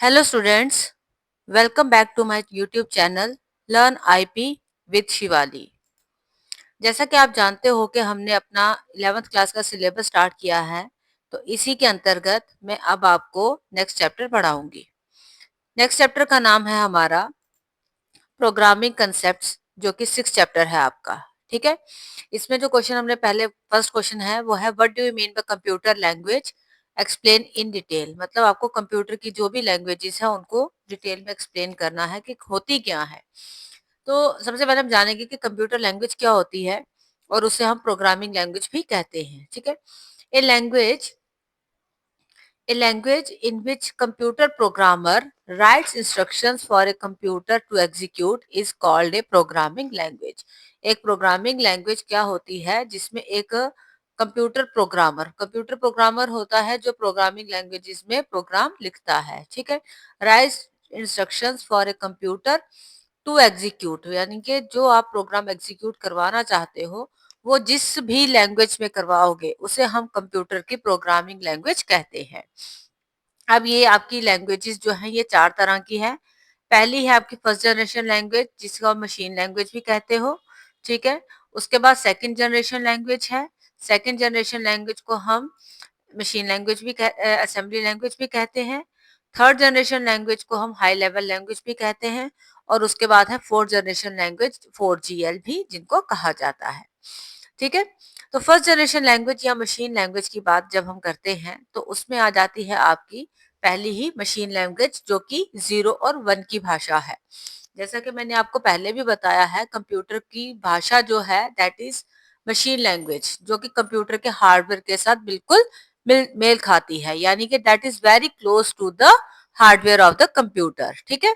Hello students, welcome back to my YouTube channel Learn IP with Shivali. जैसा कि आप जानते हो कि हमने अपना 11th क्लास का सिलेबस स्टार्ट किया है, तो इसी के अंतर्गत मैं अब आपको नेक्स्ट चैप्टर पढ़ाऊंगी। नेक्स्ट चैप्टर का नाम है हमारा प्रोग्रामिंग कंसेप्ट्स, जो कि 6 चैप्टर है आपका। ठीक है, इसमें जो क्वेश्चन हमने पहले फर्स्ट क्वेश्चन है वो है what do you mean by computer language, explain in detail. मतलब आपको कंप्यूटर की जो भी लैंग्वेजेस है उनको डिटेल में एक्सप्लेन करना है कि होती क्या है। तो सबसे पहले हम जानेंगे कि कंप्यूटर लैंग्वेज क्या होती है, और उसे हम प्रोग्रामिंग लैंग्वेज भी कहते हैं। ठीक है, a language A language in which computer programmer writes instructions for a computer to execute is called a programming language. एक प्रोग्रामिंग लैंग्वेज क्या होती है जिसमें एक कंप्यूटर प्रोग्रामर होता है जो प्रोग्रामिंग लैंग्वेजेस में प्रोग्राम लिखता है। ठीक है, writes instructions for a computer to execute, यानी कि जो आप प्रोग्राम एग्जीक्यूट करवाना चाहते हो वो जिस भी लैंग्वेज में करवाओगे उसे हम कंप्यूटर की प्रोग्रामिंग लैंग्वेज कहते हैं। अब ये आपकी लैंग्वेजेस जो हैं ये 4 तरह की हैं। पहली है आपकी फर्स्ट जनरेशन लैंग्वेज, जिसको आप मशीन लैंग्वेज भी कहते हो। ठीक है, उसके बाद सेकंड जनरेशन लैंग्वेज है। सेकंड जनरेशन लैंग्वेज को हम मशीन लैंग्वेज भी असेंबली लैंग्वेज भी कहते हैं। थर्ड जनरेशन लैंग्वेज को हम हाई लेवल लैंग्वेज भी कहते हैं। और उसके बाद है फोर्थ जनरेशन लैंग्वेज, 4GL भी जिनको कहा जाता है। ठीक है, तो फर्स्ट जनरेशन लैंग्वेज या मशीन लैंग्वेज की बात जब हम करते हैं तो उसमें आ जाती है आपकी पहली ही मशीन लैंग्वेज, जो कि 0 और 1 की भाषा है। जैसा कि मैंने आपको पहले भी बताया है, कंप्यूटर की भाषा जो है दैट इज मशीन लैंग्वेज, जो कि कंप्यूटर के हार्डवेयर के साथ बिल्कुल मेल खाती है, यानी कि that is very close to the hardware of the computer. ठीक है,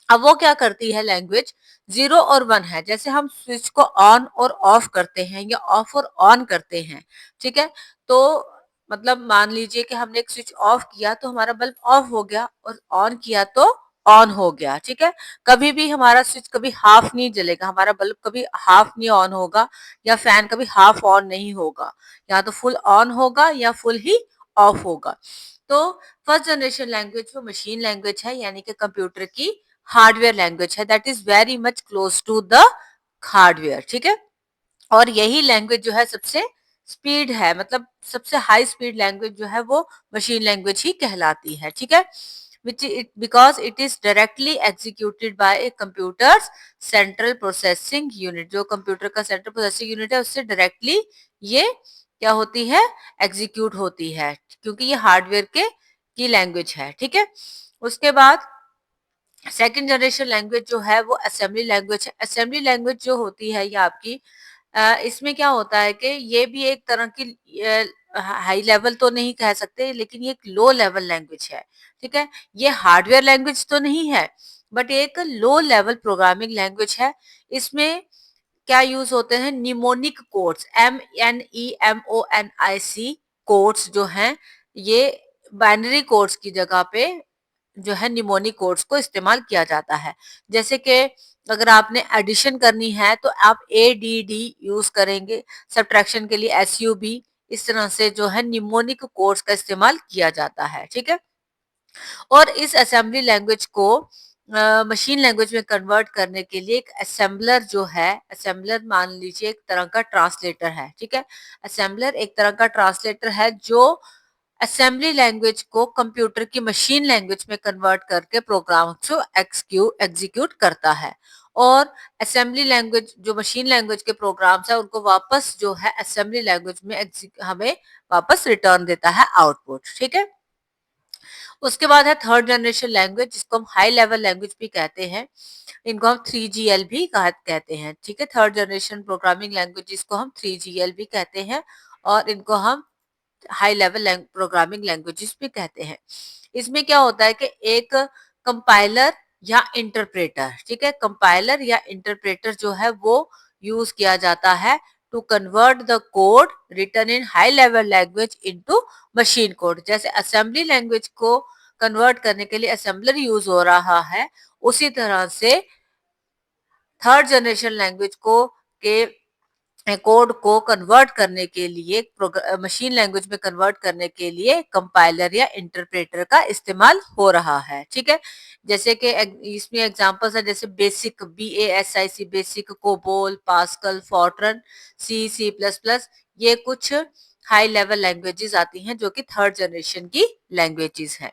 अब वो क्या करती है लैंग्वेज, 0 और 1 है। जैसे हम स्विच को ऑन और ऑफ करते हैं या ऑफ और ऑन करते हैं। ठीक है, तो मतलब मान लीजिए कि हमने एक स्विच ऑफ किया तो हमारा बल्ब ऑफ हो गया, और ऑन किया तो ऑन हो गया। ठीक है, कभी भी हमारा स्विच कभी हाफ नहीं जलेगा, हमारा बल्ब कभी हाफ नहीं ऑन होगा, या फैन कभी हाफ ऑन नहीं होगा, या तो फुल ऑन होगा या फुल ही ऑफ होगा। तो फर्स्ट जनरेशन लैंग्वेज वो मशीन लैंग्वेज है, यानी कि कंप्यूटर की हार्डवेयर लैंग्वेज है, that is very much close to the hardware. ठीक है, और यही लैंग्वेज जो है सबसे स्पीड है, मतलब सबसे हाई स्पीड लैंग्वेज जो है वो मशीन लैंग्वेज ही कहलाती है। ठीक है, which it because it is directly executed by a computer's central processing unit। जो कंप्यूटर का सेंट्रल प्रोसेसिंग यूनिट है उससे डायरेक्टली ये क्या होती है, एग्जीक्यूट होती है, क्योंकि ये हार्डवेयर के की लैंग्वेज है। ठीक है, उसके बाद सेकंड जनरेशन लैंग्वेज जो है वो असेंबली लैंग्वेज है। असेंबली लैंग्वेज जो होती है ये आपकी इसमें क्या होता है कि ये भी एक तरह की हाई लेवल तो नहीं कह सकते, लेकिन ये एक लो लेवल लैंग्वेज है। ठीक है, ये हार्डवेयर लैंग्वेज तो नहीं है, बट एक लो लेवल प्रोग्रामिंग लैंग्वेज है। इसमें क्या यूज होते हैं, निमोनिक कोड्स, MENEMONIC कोड्स जो हैं ये बाइनरी कोड्स की जगह पे जो है निमोनिक कोड्स को इस्तेमाल किया जाता है। जैसे कि अगर आपने एडिशन करनी है तो आप ADD यूज करेंगे, सब्ट्रैक्शन के लिए SUB। इस तरह से जो है निमोनिक कोड्स का इस्तेमाल किया जाता है। ठीक है, और इस असेंबली लैंग्वेज को मशीन लैंग्वेज में कन्वर्ट करने के लिए एक असेंबलर जो है, असेंबलर मान लीजिए एक तरह का ट्रांसलेटर है। ठीक है, असेंबलर एक तरह का ट्रांसलेटर है जो असेंबली लैंग्वेज को कंप्यूटर की मशीन लैंग्वेज में कन्वर्ट करके प्रोग्राम को एग्जीक्यूट करता है, और असेंबली लैंग्वेज जो मशीन लैंग्वेज के प्रोग्राम्स है उनको वापस जो है असेंबली लैंग्वेज में हमें वापस रिटर्न देता है आउटपुट। ठीक है, उसके बाद है थर्ड जनरेशन लैंग्वेज, जिसको हम हाई लेवल लैंग्वेज भी कहते हैं। इनको हम 3GL भी कहते हैं। ठीक है, थर्ड जनरेशन प्रोग्रामिंग लैंग्वेज जिसको हम 3GL भी कहते हैं, और इनको हम हाई लेवल प्रोग्रामिंग लैंग्वेजेस भी कहते हैं। इसमें क्या होता है कि एक कंपाइलर या इंटरप्रेटर, ठीक है, कंपाइलर या इंटरप्रेटर जो है वो यूज किया जाता है to convert the code written in high level language into machine code. जैसे असेंबली लैंग्वेज को कन्वर्ट करने के लिए असेंबलर यूज हो रहा है, उसी तरह से थर्ड जनरेशन लैंग्वेज को के कोड को कन्वर्ट करने के लिए मशीन लैंग्वेज में कन्वर्ट करने के लिए कंपाइलर या इंटरप्रेटर का इस्तेमाल हो रहा है। ठीक है, जैसे कि इसमें एग्जांपल्स है, जैसे basic BASIC, basic, COBOL, pascal, फॉर्ट्रन, C++, ये कुछ हाई लेवल लैंग्वेजेस आती हैं जो कि थर्ड जनरेशन की लैंग्वेजेस हैं।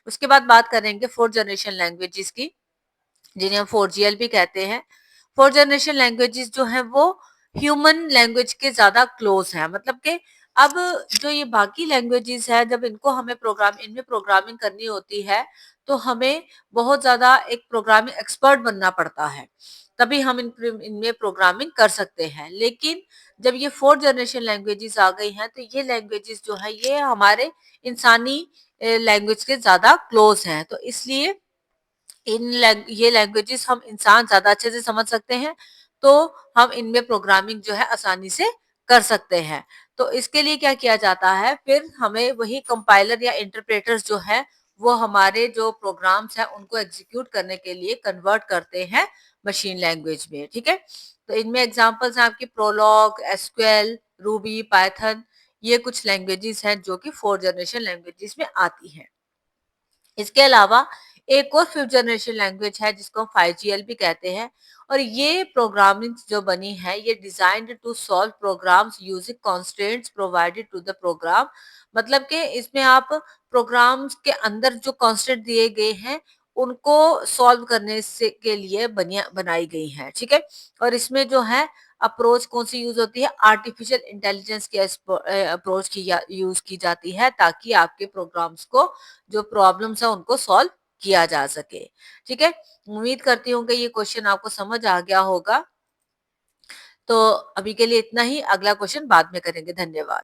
उसके बाद बात करेंगे फोर्थ जनरेशन लैंग्वेजेस की, जिन्हें हम 4GL भी कहते हैं। फोर्थ जनरेशन लैंग्वेजेस जो है वो ह्यूमन लैंग्वेज के ज्यादा क्लोज है, मतलब कि अब जो ये बाकी लैंग्वेजेस है, जब इनमें प्रोग्रामिंग करनी होती है तो हमें बहुत ज्यादा एक प्रोग्रामिंग एक्सपर्ट बनना पड़ता है, तभी हम इनमें प्रोग्रामिंग कर सकते हैं। लेकिन जब ये फोर्थ जनरेशन लैंग्वेजेस आ गई हैं तो ये लैंग्वेजेस जो है ये हमारे इंसानी लैंग्वेज के ज्यादा क्लोज हैं, तो इसलिए ये लैंग्वेजेस हम इंसान ज्यादा अच्छे से समझ सकते हैं, तो हम इनमें प्रोग्रामिंग जो है आसानी से कर सकते हैं। तो इसके लिए क्या किया जाता है, फिर हमें वही कंपाइलर या इंटरप्रेटर्स जो है वो हमारे जो प्रोग्राम्स हैं उनको एग्जीक्यूट करने के लिए कन्वर्ट करते हैं मशीन लैंग्वेज में। ठीक है, तो इनमें एग्जांपल्स हैं आपकी प्रोलॉग, एसक्यूएल, रूबी, पाइथन, ये कुछ लैंग्वेजेस हैं जो कि फोर्थ जनरेशन लैंग्वेजेस में आती हैं। इसके अलावा एक और फिफ्थ जनरेशन लैंग्वेज है जिसको हम 5GL भी कहते हैं, और ये प्रोग्रामिंग जो बनी है ये designed to solve programs using constraints provided to the program, मतलब कि इसमें आप प्रोग्राम्स के अंदर जो कॉन्स्टेंट दिए गए हैं उनको सॉल्व करने से के लिए बनाई गई हैं। ठीक है, और इसमें जो है अप्रोच कौन सी यूज होती है, आर्टिफिशियल इंटेलिजेंस की अप्रोच की यूज की जाती है, ताकि आपके प्रोग्राम्स को जो प्रॉब्लम्स है उनको सॉल्व किया जा सके। ठीक है, उम्मीद करती हूँ कि ये क्वेश्चन आपको समझ आ गया होगा। तो अभी के लिए इतना ही, अगला क्वेश्चन बाद में करेंगे। धन्यवाद।